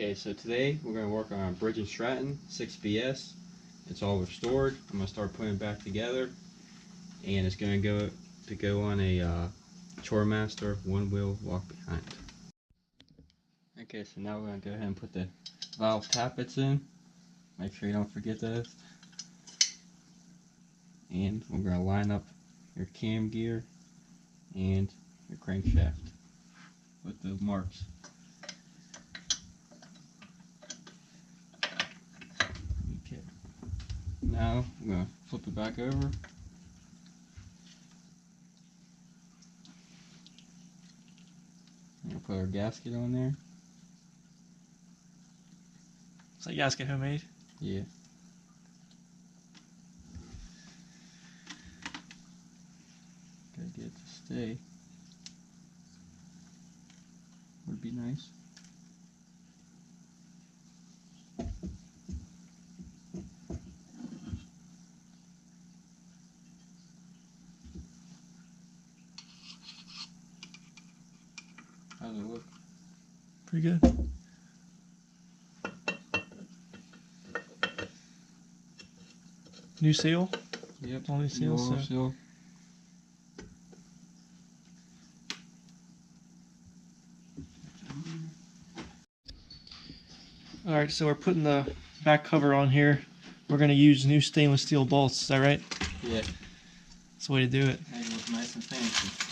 Okay, so today we're going to work on our Briggs and Stratton 6BS. It's all restored. I'm going to start putting it back together, and it's going to go on a Choremaster one-wheel walk behind. Okay, so now we're going to go ahead and put the valve tappets in. Make sure you don't forget those. And we're going to line up your cam gear and your crankshaft with the marks. Okay. Now I'm going to flip it back over. I'm going to put our gasket on there. Is that gasket homemade? Yeah. Gotta get it to stay. Would be nice. How's it look? Pretty good. New seal? Yep. All new seals. New seal. Alright, so we're putting the back cover on here. We're going to use new stainless steel bolts, is that right? Yeah. That's the way to do it. They look nice and fancy.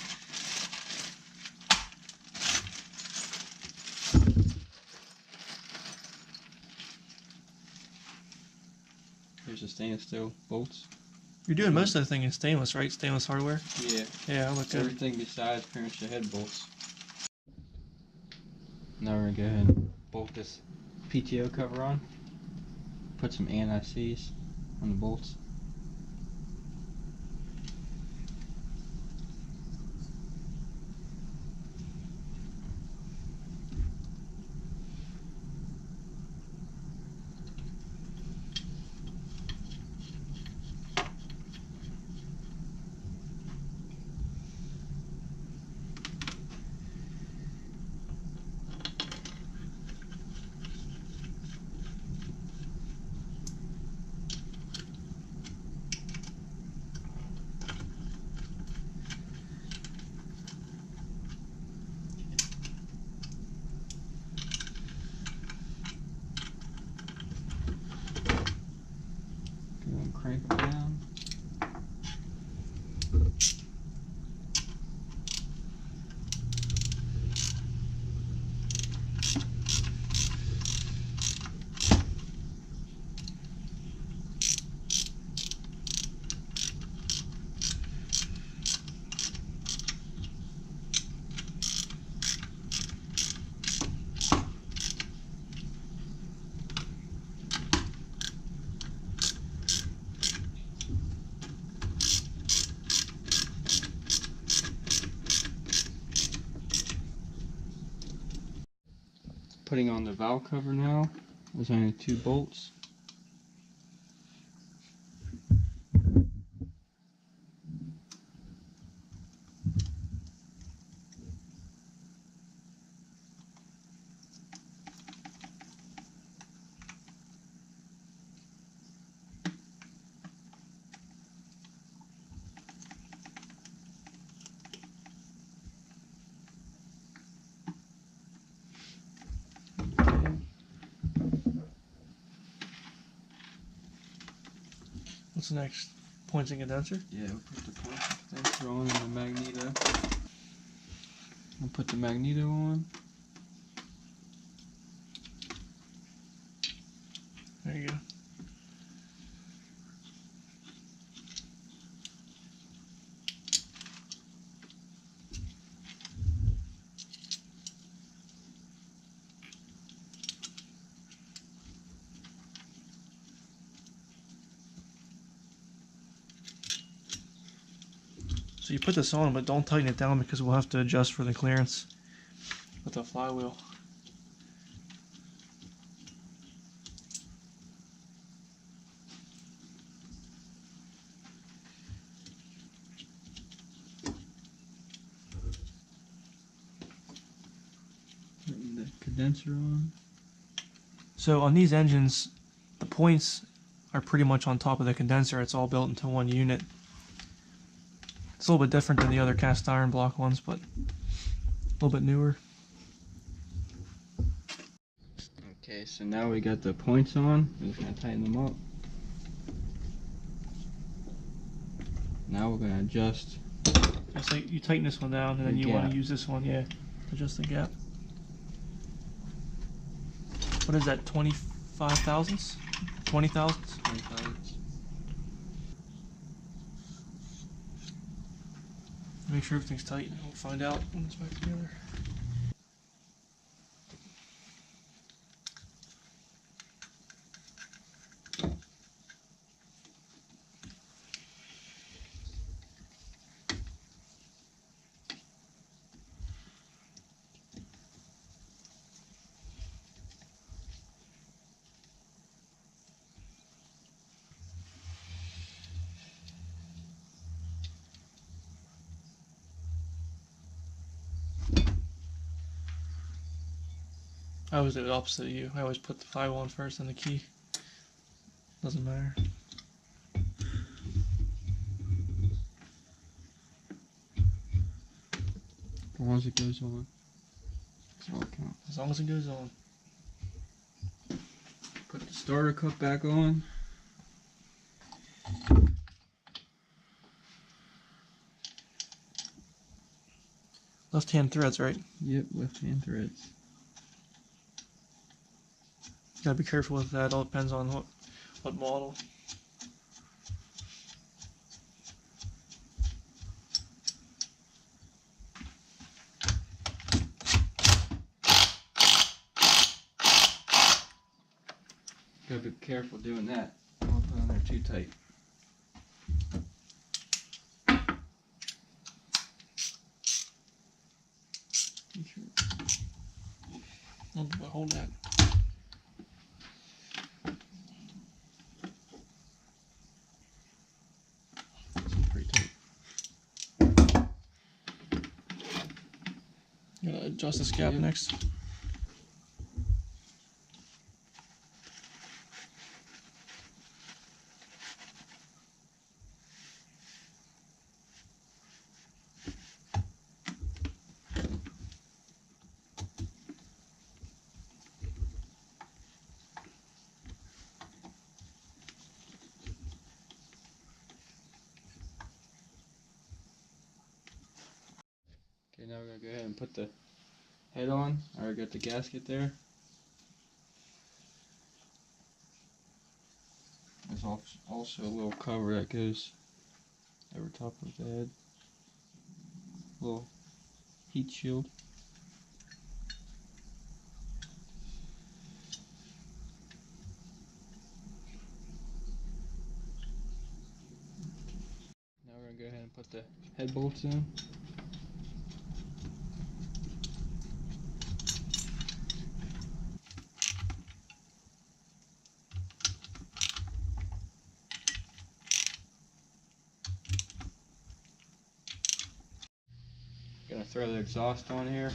Here's the stainless steel bolts. You're doing most of the thing in stainless, right? Stainless hardware? Yeah. Yeah, look good. Everything besides pretty much the head bolts. Now we're going to go ahead and bolt this PTO cover on. Put some anti-seize on the bolts. Go and crank them down. Putting on the valve cover now. There's only 2 bolts. What's next? Points and condenser? Yeah, we'll put the point condenser on and the Magneto. I'll put the Magneto on. There you go. So you put this on, but don't tighten it down because we'll have to adjust for the clearance with the flywheel. Putting the condenser on. So on these engines, the points are pretty much on top of the condenser. It's all built into one unit. It's a little bit different than the other cast iron block ones, but a little bit newer. Okay, so now we got the points on. We're just gonna tighten them up. Now we're gonna adjust. It's like you tighten this one down, and then you want to use this one, yeah, adjust the gap. What is that? 25 thousandths? 20 thousandths? 20 thousandths. Make sure everything's tight, and we'll find out when it's back together. I always do it opposite of you. I always put the flywheel on first and the key. Doesn't matter. As long as it goes on. That's all it counts. As long as it goes on. Put the starter cup back on. Left hand threads, right? Yep, left hand threads. Gotta be careful with that. All depends on what model. Gotta be careful doing that. Don't put it on there too tight. Hold that. Pretty tight. Gotta adjust this gap next. Okay, now we're gonna go ahead and put the head on. I already got the gasket there. There's also a little cover that goes over top of the head. Little heat shield. Now we're gonna go ahead and put the head bolts in. Gonna throw the exhaust on here.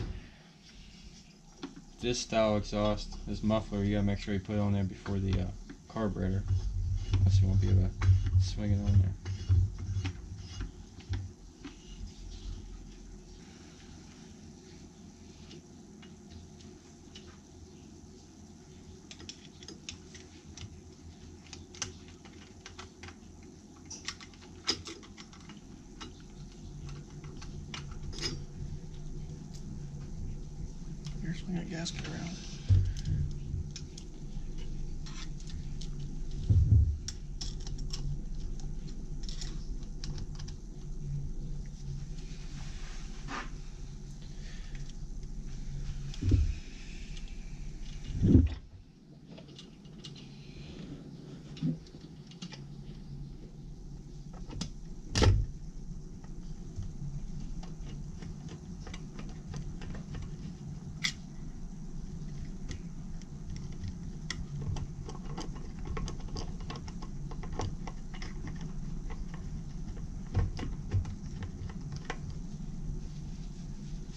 This style exhaust, this muffler, you gotta make sure you put it on there before the carburetor. Else you won't be able to swing it on there. Here, swing that gasket around.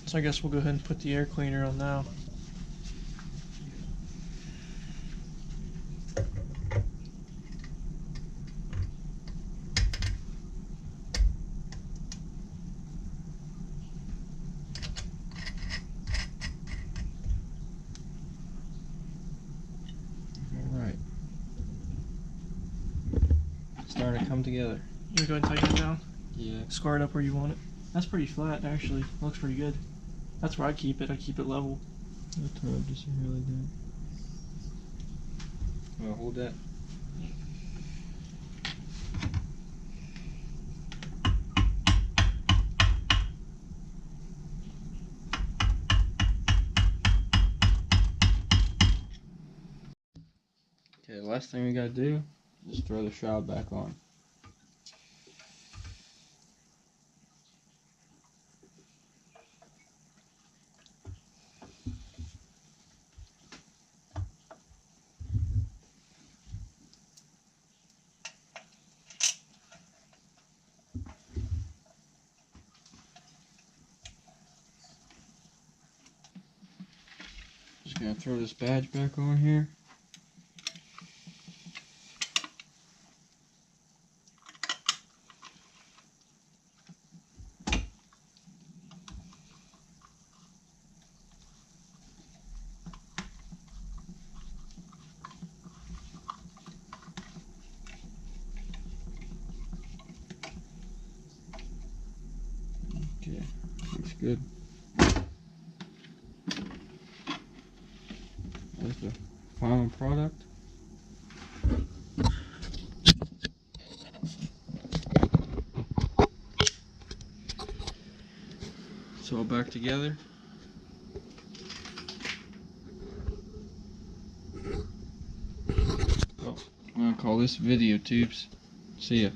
So I guess we'll go ahead and put the air cleaner on now. come together. You go ahead and tighten it down. Yeah. Scar it up where you want it. That's pretty flat, actually. It looks pretty good. That's where I keep it. I keep it level. I'll turn up just really good. Well, hold that. Okay, the last thing we gotta do is throw the shroud back on. Just gonna throw this badge back on here. Okay, looks good. There's the final product. It's all back together. Well, I'm gonna call this video tubes. See ya.